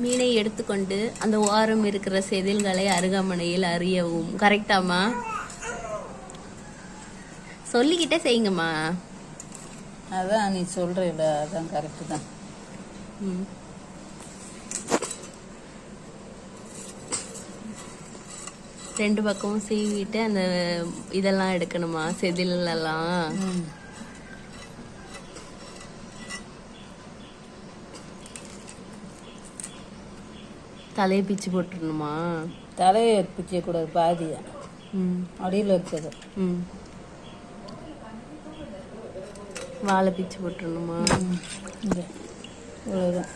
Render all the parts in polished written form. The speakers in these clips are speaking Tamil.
மீனை எடுத்துக்கொண்டு அந்த ஓரம் இருக்கிற செதில்களை அருகாமனையில் அறியவும். கரெக்டாமா? சொல்லிக்கிட்டே செய்யுங்கம்மா. அதான் நீ சொல்றீல, அதான் கரெக்டு தான். ரெண்டு பக்கமும் சீவிட்டு அந்த இதெல்லாம் எடுக்கணுமா, செதில் எல்லாம்? தலையை பிச்சு போட்டுருணுமா? தலையை பிச்சை கூடாது, பாதியா அடியில் இருக்குது. வாழை பிச்சு போட்டுருணுமா? இவ்வளோதான்.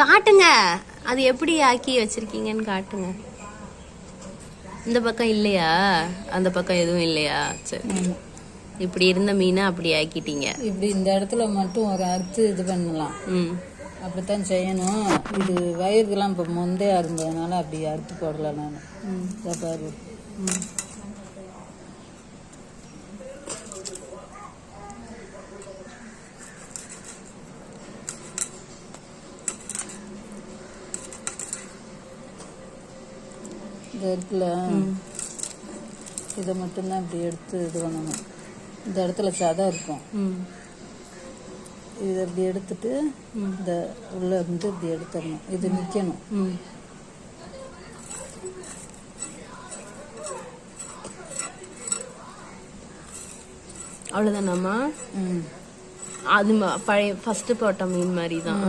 காட்டுங்க, அது எப்படி ஆக்கி வச்சிருக்கீங்கன்னு காட்டுங்க. இந்த பக்கம் இல்லையா? அந்த பக்கம் எதுவும் இல்லையா? சரி, இப்படி இருந்த மீனை அப்படி ஆக்கிட்டீங்க. இப்படி இந்த இடத்துல மட்டும் ஒரு அறுத்து இது பண்ணலாம். அப்படித்தான் செய்யணும். இது வயிறுக்கெல்லாம் இப்போ முந்தையா இருந்ததுனால அப்படி அறுத்து போடல நான். பாரு, இந்த இருக்குல்ல, இதை மட்டும்தான் இப்படி எடுத்து இது பண்ணணும். இந்த இடத்துல சதை இருக்கும். இதை இப்படி எடுத்துட்டு இந்த உள்ள இருந்து இப்படி எடுத்துடணும். இது நிற்கணும். அவ்வளோதானாம்மா? அது பழைய ஃபர்ஸ்ட் போட்ட மீன் மாதிரி தான்.